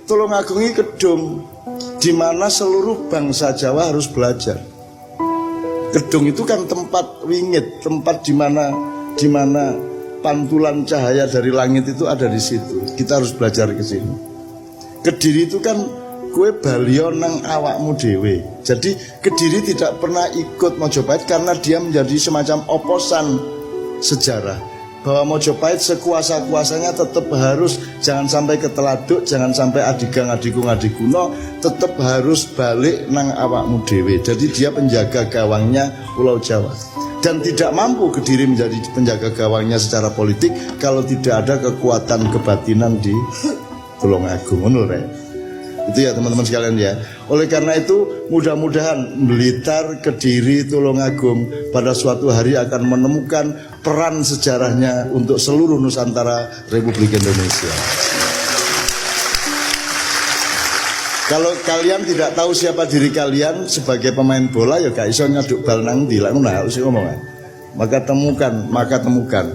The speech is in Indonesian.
Tulungagung ini gedung di mana seluruh bangsa Jawa harus belajar. Gedung itu kan tempat wingit, tempat di mana pantulan cahaya dari langit itu ada di situ. Kita harus belajar ke sini. Kediri itu kan kue balio nang awakmu dewe. Jadi Kediri tidak pernah ikut Mojopahit karena dia menjadi semacam oposan sejarah. Bahwa Mojopahit sekuasa-kuasanya tetap harus, jangan sampai keteladuk, jangan sampai adigang adikung adikuno, tetap harus balik nang awakmu dewe. Jadi dia penjaga gawangnya Pulau Jawa. Dan tidak mampu Kediri menjadi penjaga gawangnya secara politik kalau tidak ada kekuatan kebatinan di Tulungagung. Itu ya teman-teman sekalian ya. Oleh karena itu mudah-mudahan Blitar, Kediri, Tulungagung pada suatu hari akan menemukan peran sejarahnya untuk seluruh Nusantara Republik Indonesia. Kalau kalian tidak tahu siapa diri kalian sebagai pemain bola, ya gak iso nyaduk bal nang ndi, lha ngono harus ngomong. Maka temukan